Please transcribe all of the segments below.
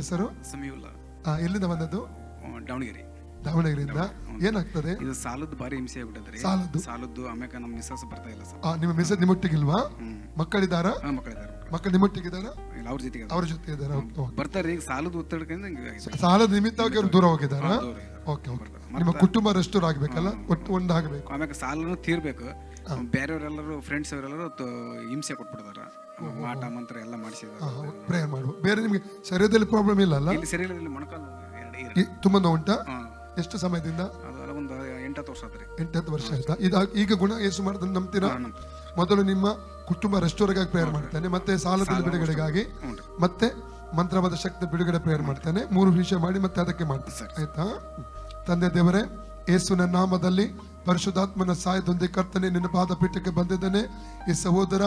ಹೆಸರು ಸಮೀವುಲ್ಲಾ. ಎಲ್ಲಿಂದ ಬಂದದ್ದು? ದಾವಣಗೆರೆ. ದಾವಣಗೆರೆಯಿಂದ. ಏನಾಗ್ತದೆ? ಇದು ಸಾಲದ್ದು ಭಾರಿ ಹಿಂಸೆ ಆಗ್ಬಿಟ್ಟದ್ರಿ. ಸಾಲದ್ದು ಆಮ್ಯಾಕ ನಮ್ಮ ಮಿಸ್ಸಸ್ ಬರ್ತಾ ಇಲ್ಲ ಸರ್. ನಿಮ್ಮ ಮಿಸ್ಸಸ್ ನಿಮ್ಮೊಟ್ಟಿಗಿಲ್ವಾ? ಮಕ್ಕಳಿದಾರ? ಮಕ್ಕಳು ನಿಮ್ಮೊಟ್ಟಿಗಿದಾರ? ಅವ್ರ ಜೊತೆ ಇದಾರ. ಬರ್ತಾರೆ ಈಗ ಸಾಲದ ಒತ್ತಡದಿಂದ ಸಾಲದ ನಿಮಿತ್ತವಾಗಿ ಅವ್ರು ದೂರ ಹೋಗಿದಾರ. Okay okay. ನಿಮ್ಮ ಕುಟುಂಬ ರೆಸ್ಟೋರ್ ಆಗ್ಬೇಕಲ್ಲ, ಒಟ್ಟು ಒಂದು ಆಗಬೇಕು. ಆಮ್ಯಾಕ ಸಾಲನು ತೀರ್ಬೇಕು. ಬೇರೆಯವರೆಲ್ಲರೂ ಫ್ರೆಂಡ್ಸ್ ಅವರೆಲ್ಲರೂ ಹಿಂಸೆ ಕೊಟ್ಬಿಡ್ತಾರ. ಮಾಟ ಮಂತ್ರ ಎಲ್ಲ ಮಾಡಿಸಿದಾರೆ. ಪ್ರೇಯರ್ ಮಾಡುವ. ಬೇರೆ ನಿಮ್ಗೆ ಶರೀರದಲ್ಲಿ ಪ್ರಾಬ್ಲಮ್ ಇಲ್ಲ ಅಲ್ಲ? ಶರೀರದಲ್ಲಿ ಮೊಣಕಾಲು ತುಂಬಾ ನೋವುಂಟಾ? ಎಷ್ಟು ಸಮಯದಿಂದ? ಒಂದು 8 ವರ್ಷ ಆತ್ರಿ. 8 ವರ್ಷ ಆಯ್ತಾ? ಈಗ ಗುಣ ಯೇಸು ಮಾಡಿದ್ರೆ ನಂಬ್ತೀರಾ? ಮೊದಲು ನಿಮ್ಮ ಕುಟುಂಬ ರೆಸ್ಟೋರ್ಗಾಗಿ ಪ್ರೇಯರ್ ಮಾಡ್ತಾನೆ, ಮತ್ತೆ ಸಾಲದಲ್ಲಿ ಬಿಡುಗಡೆಗಾಗಿ, ಮತ್ತೆ ಮಂತ್ರವಾದ ಶಕ್ತಿ ಬಿಡುಗಡೆ ಪ್ರೇಯರ್ ಮಾಡ್ತಾನೆ. 3 ವಿಷಯ ಮಾಡಿ ಮತ್ತೆ ಅದಕ್ಕೆ ಮಾಡ್ತಾನೆ. ಆಯ್ತಾ? ತಂದೆ ದೇವರೇ, ಯೇಸುವಿನ ನಾಮದಲ್ಲಿ ಪರಿಶುದ್ಧಾತ್ಮನ ಸಹಾಯದೊಂದಿಗೆ ಕರ್ತನೆ ನಿನ್ನ ಪಾದ ಪೀಠಕ್ಕೆ ಬಂದಿದ್ದೇನೆ. ಈ ಸಹೋದರ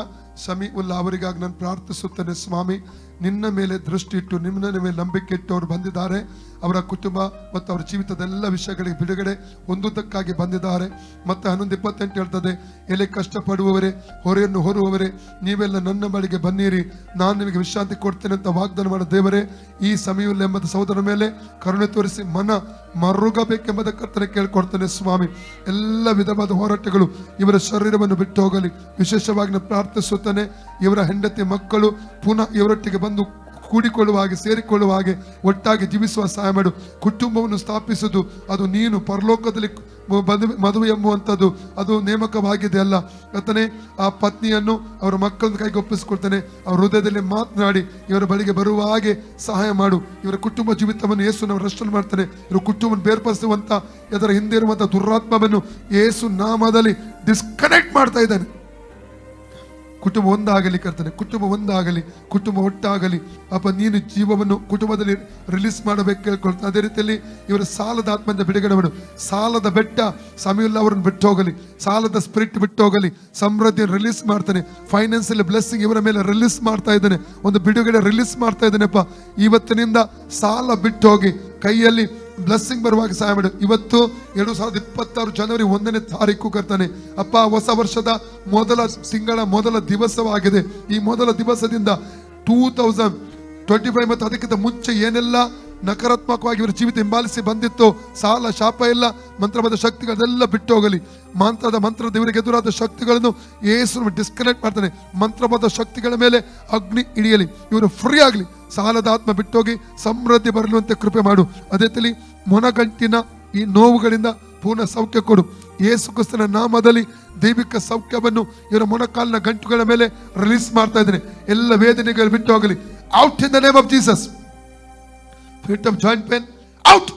ಸಮೀವುಲ್ಲಾ ಅವರಿಗಾಗಿ ನಾನು ಪ್ರಾರ್ಥಿಸುತ್ತೇನೆ ಸ್ವಾಮಿ. ನಿನ್ನ ಮೇಲೆ ದೃಷ್ಟಿ ಇಟ್ಟು ನಿನ್ನ ಮೇಲೆ ನಂಬಿಕೆ ಇಟ್ಟು ಅವರು ಬಂದಿದ್ದಾರೆ. ಅವರ ಕುಟುಂಬ ಮತ್ತು ಅವರ ಜೀವಿತದ ಎಲ್ಲ ವಿಷಯಗಳಿಗೆ ಬಿಡುಗಡೆ ಹೊಂದುವುದಕ್ಕಾಗಿ ಬಂದಿದ್ದಾರೆ. ಮತ್ತೆ 11:28 ಹೇಳ್ತದೆ, ಎಲೆ ಕಷ್ಟಪಡುವವರೇ, ಹೊರೆಯನ್ನು ಹೊರುವವರೇ, ನೀವೆಲ್ಲ ನನ್ನ ಬಳಿಗೆ ಬನ್ನಿರಿ, ನಾನು ನಿಮಗೆ ವಿಶ್ರಾಂತಿ ಕೊಡ್ತೇನೆ ಅಂತ ವಾಗ್ದಾನ ಮಾಡೋ ದೇವರೇ, ಈ ಸಮೀವುಲ್ಲಾ ಎಂಬ ಸಹೋದರ ಮೇಲೆ ಕರುಣೆ ತೋರಿಸಿ ಮನ ಮರುಗಬೇಕೆಂಬುದ ಕರ್ತನೆ ಕೇಳ್ಕೊಡ್ತೇನೆ ಸ್ವಾಮಿ. ಎಲ್ಲ ವಿಧವಾದ ಹೋರಾಟಗಳು ಇವರ ಶರೀರವನ್ನು ಬಿಟ್ಟು ಹೋಗಲಿ. ವಿಶೇಷವಾಗಿ ನಾನು ಪ್ರಾರ್ಥಿಸುತ್ತೇನೆ, ಇವರ ಹೆಂಡತಿ ಮಕ್ಕಳು ಪುನಃ ಇವರೊಟ್ಟಿಗೆ ಬಂದು ಕೂಡಿಕೊಳ್ಳುವ ಹಾಗೆ, ಸೇರಿಕೊಳ್ಳುವ ಹಾಗೆ, ಒಟ್ಟಾಗಿ ಜೀವಿಸುವ ಸಹಾಯ ಮಾಡು. ಕುಟುಂಬವನ್ನು ಸ್ಥಾಪಿಸುವುದು ಅದು ನೀನು ಪರಲೋಕದಲ್ಲಿ ಮದುವೆ ಎಂಬುವಂಥದ್ದು ಅದು ನೇಮಕವಾಗಿದೆ ಅಲ್ಲ ಕರ್ತನೇ. ಆ ಪತ್ನಿಯನ್ನು ಅವರ ಮಕ್ಕಳನ್ನು ಕೈಗೆ ಒಪ್ಪಿಸಿಕೊಳ್ತಾನೆ. ಅವರ ಹೃದಯದಲ್ಲಿ ಮಾತನಾಡಿ ಇವರ ಬಳಿಗೆ ಬರುವ ಹಾಗೆ ಸಹಾಯ ಮಾಡು. ಇವರ ಕುಟುಂಬ ಜೀವಿತವನ್ನು ಯೇಸು ನಾವು ರಕ್ಷಣೆ ಮಾಡ್ತಾನೆ. ಇವರ ಕುಟುಂಬವನ್ನು ಬೇರ್ಪಡಿಸುವಂತ ಇದರ ಹಿಂದೆ ಇರುವಂತಹ ದುರಾತ್ಮವನ್ನು ಯೇಸು ನಾಮದಲ್ಲಿ ಡಿಸ್ಕನೆಕ್ಟ್ ಮಾಡ್ತಾ ಇದ್ದಾನೆ. ಕುಟುಂಬ ಒಂದಾಗಲಿ ಕರ್ತನೆ, ಕುಟುಂಬ ಒಂದಾಗಲಿ, ಕುಟುಂಬ ಒಟ್ಟಾಗಲಿ ಅಪ್ಪ. ನೀನು ಜೀವವನ್ನು ಕುಟುಂಬದಲ್ಲಿ ರಿಲೀಸ್ ಮಾಡಬೇಕು ಕೇಳ್ಕೊಳ್ತಾನೆ. ಅದೇ ರೀತಿಯಲ್ಲಿ ಇವರ ಸಾಲದ ಆತ್ಮದಿಂದ ಬಿಡುಗಡೆ ಮಾಡು. ಸಾಲದ ಬೆಟ್ಟ ಸಮೀವುಲ್ಲಾ ಅವರನ್ನು ಬಿಟ್ಟು ಹೋಗಲಿ, ಸಾಲದ ಸ್ಪಿರಿಟ್ ಬಿಟ್ಟು ಹೋಗಲಿ. ಸಮೃದ್ಧಿಯನ್ನು ರಿಲೀಸ್ ಮಾಡ್ತಾನೆ. ಫೈನಾನ್ಸಿಯಲ್ ಬ್ಲೆಸ್ಸಿಂಗ್ ಇವರ ಮೇಲೆ ರಿಲೀಸ್ ಮಾಡ್ತಾ ಇದ್ದಾನೆ. ಒಂದು ಬಿಡುಗಡೆ ರಿಲೀಸ್ ಮಾಡ್ತಾ ಇದ್ದಾನೆಪ್ಪ. ಇವತ್ತಿನಿಂದ ಸಾಲ ಬಿಟ್ಟು ಹೋಗಿ ಕೈಯಲ್ಲಿ ಬ್ಲೆಸ್ಸಿಂಗ್ ಬರುವಾಗ ಸಹಾಯ ಮಾಡು. ಇವತ್ತು 2026 ಜನವರಿ 1ನೇ ತಾರೀಕು ಕರ್ತಾನೆ ಅಪ್ಪ. ಹೊಸ ವರ್ಷದ ಮೊದಲ ತಿಂಗಳ ಮೊದಲ ದಿವಸವಾಗಿದೆ. ಈ ಮೊದಲ ದಿವಸದಿಂದ 2025 ಮತ್ತು ಅದಕ್ಕಿಂತ ಮುಂಚೆ ಏನೆಲ್ಲ ನಕಾರಾತ್ಮಕವಾಗಿ ಇವರ ಜೀವಿತ ಹಿಂಬಾಲಿಸಿ ಬಂದಿತ್ತು, ಸಾಲ ಶಾಪ ಎಲ್ಲ ಮಂತ್ರವಾದ ಶಕ್ತಿಗಳೆಲ್ಲ ಬಿಟ್ಟು ಹೋಗಲಿ. ಮಂತ್ರದ ಇವರಿಗೆ ಎದುರಾದ ಶಕ್ತಿಗಳನ್ನು ಯೇಸು ಡಿಸ್ಕನೆಕ್ಟ್ ಮಾಡ್ತಾನೆ. ಮಂತ್ರವಾದ ಶಕ್ತಿಗಳ ಮೇಲೆ ಅಗ್ನಿ ಇಳಿಯಲಿ, ಇವರು ಫ್ರೀ ಆಗಲಿ. ಸಾಲದ ಆತ್ಮ ಬಿಟ್ಟೋಗಿ ಸಮೃದ್ಧಿ ಬರಲುವಂತೆ ಕೃಪೆ ಮಾಡು. ಅದೇ ತಲಿ ಮೊನಗಂಟಿನ ಈ ನೋವುಗಳಿಂದ ಪೂರ್ಣ ಸೌಖ್ಯ ಕೊಡು. ಯೇಸು ಕ್ರಿಸ್ತನ ನಾಮದಲ್ಲಿ ದೈವಿಕ ಸೌಖ್ಯವನ್ನು ಇವರ ಮೊಣಕಾಲಿನ ಗಂಟುಗಳ ಮೇಲೆ ರಿಲೀಸ್ ಮಾಡ್ತಾ ಇದ್ದೇನೆ. ಎಲ್ಲ ವೇದನೆಗಳು ಬಿಟ್ಟು ಹೋಗಲಿ. Out in the name of Jesus. Freedom joint pain out,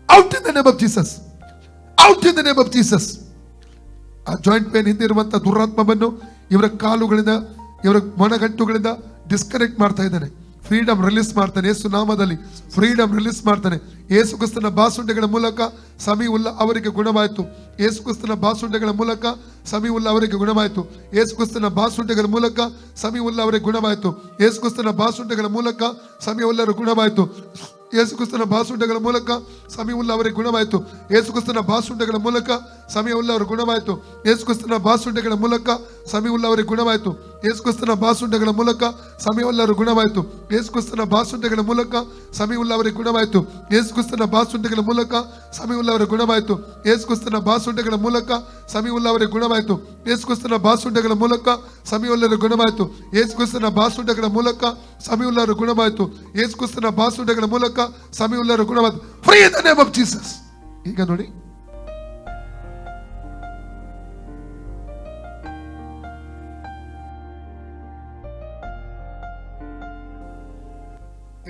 out in the name of Jesus, out in the name of Jesus. ಆ ಜಾಯಿಂಟ್ ಪೇನ್ ಹಿಂದೆ ಇರುವಂತಹ ದುರಾತ್ಮವನ್ನು ಇವರ ಕಾಲುಗಳಿಂದ, ಇವರ ಮೊಣಗಂಟುಗಳಿಂದ ಡಿಸ್ಕನೆಕ್ಟ್ ಮಾಡ್ತಾ ಇದ್ದಾನೆ. ಫ್ರೀಡಮ್ ರಿಲೀಸ್ ಮಾಡ್ತಾನೆ ಯೇಸು ನಾಮದಲ್ಲಿ. ಫ್ರೀಡಮ್ ರಿಲೀಸ್ ಮಾಡ್ತಾನೆ. ಯೇಸು ಕ್ರಿಸ್ತನ ಬಾಸುಂಡೆಗಳ ಮೂಲಕ ಸಮೀವುಲ್ಲಾ ಅವರಿಗೆ ಗುಣವಾಯಿತು. ಯೇಸು ಕ್ರಿಸ್ತನ ಬಾಸುಂಡೆಗಳ ಮೂಲಕ ಸಮೀವುಲ್ಲಾ ಅವರಿಗೆ ಗುಣವಾಯಿತು. ಯೇಸು ಕ್ರಿಸ್ತನ ಬಾಸುಂಡೆಗಳ ಮೂಲಕ ಸಮೀವುಲ್ಲಾ ಅವರಿಗೆ ಗುಣವಾಯಿತು. ಯೇಸು ಕ್ರಿಸ್ತನ ಬಾಸುಂಡೆಗಳ ಮೂಲಕ ಸಮೀವುಲ್ಲಾ ಅವರಿಗೆ ಗುಣವಾಯಿತು. ಯೇಸು ಕ್ರಿಸ್ತನ ಬಾಸುಂಡೆಗಳ ಮೂಲಕ ಸಮೀವುಲ್ಲಾ ಅವರಿಗೆ ಗುಣವಾಯಿತು. ಯೇಸು ಕ್ರಿಸ್ತನ ಬಾಸುಂಡೆಗಳ ಮೂಲಕ ಸಮೀವುಲ್ಲಾ ಅವರಿಗೆ ಗುಣವಾಯಿತು. ಯೇಸು ಕ್ರಿಸ್ತನ ಬಾಸುಂಡೆಗಳ ಮೂಲಕ ಸಮೀವುಲ್ಲಾ ಅವರಿಗೆ ಗುಣವಾಯಿತು. ಯೇಸು ಕ್ರಿಸ್ತನ ಬಾಸುಂಡೆಗಳ ಮೂಲಕ ಸಮೀವುಲ್ಲಾ ಅವರಿಗೆ ಗುಣವಾಯಿತು. ಯೇಸು ಕ್ರಿಸ್ತನ ಬಾಸುಂಡೆಗಳ ಮೂಲಕ ಸಮೀವುಲ್ಲಾ ಅವರಿಗೆ ಗುಣವಾಯಿತು. ಯೇಸು ಕ್ರಿಸ್ತನ ಬಾಸುಂಡೆಗಳ ಮೂಲಕ ಸಮೀವುಲ್ಲಾ ಅವರಿಗೆ ಗುಣವಾಯಿತು. ಯೇಸು ಕ್ರಿಸ್ತನ ಬಾಸುಂಡೆಗಳ ಮೂಲಕ ಸಮೀವುಲ್ಲಾ ಅವರಿಗೆ ಗುಣವಾಯಿತು. ಯೇಸು ಕ್ರಿಸ್ತನ ಬಾಸುಂಡೆಗಳ ಮೂಲಕ ಸಮೀವುಲ್ಲಾ ಅವರಿಗೆ ಗುಣವಾಯಿತು. ಯೇಸು ಕ್ರಿಸ್ತನ ಬಾಸುಂಡೆಗಳ ಮೂಲಕ ಸಮೀವುಲ್ಲಾ ಅವರಿಗೆ ಗುಣವಾಯಿತು. ಯೇಸು ಕ್ರಿಸ್ತನ ಬಾಸುಂಡೆಗಳ ಮೂಲಕ ಸಮೀವುಲ್ಲಾ ಅವರಿಗೆ ಗುಣವಾಯಿತು. Free in the name of Jesus. ಈಗ ನೋಡಿ,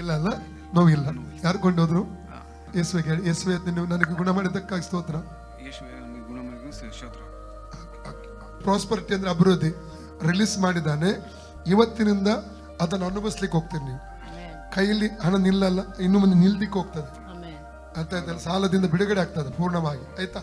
ಇಲ್ಲ ಅಲ್ಲ, ನೋವಿಲ್ಲ. ಯಾರು ಕೊಂಡೋದ್ರು? ಯೇಸುವೆ ಹೇಳಿ. ಯೇಸುವೆ ನನಗೆ ಗುಣ ಮಾಡಿದ್ದಕ್ಕಾಗಿ ಸ್ತೋತ್ರ. ಪ್ರಾಸ್ಪರಿಟಿ ಅಂದ್ರೆ ಅಭಿವೃದ್ಧಿ ರಿಲೀಸ್ ಮಾಡಿದ್ದಾನೆ. ಇವತ್ತಿನಿಂದ ಅದನ್ನು ಅನುಭವಿಸ್ಲಿಕ್ಕೆ ಹೋಗ್ತೀರಿ. ನೀವು ಕೈಯಲ್ಲಿ ಹಣ ನಿಲ್ಲಲ್ಲ, ಇನ್ನು ಮುಂದೆ ನಿಲ್ದಿಕ್ಕೆ ಹೋಗ್ತದೆ. ಅಂತ ಸಾಲದಿಂದ ಬಿಡುಗಡೆ ಆಗ್ತದೆ ಪೂರ್ಣವಾಗಿ. ಆಯ್ತಾ?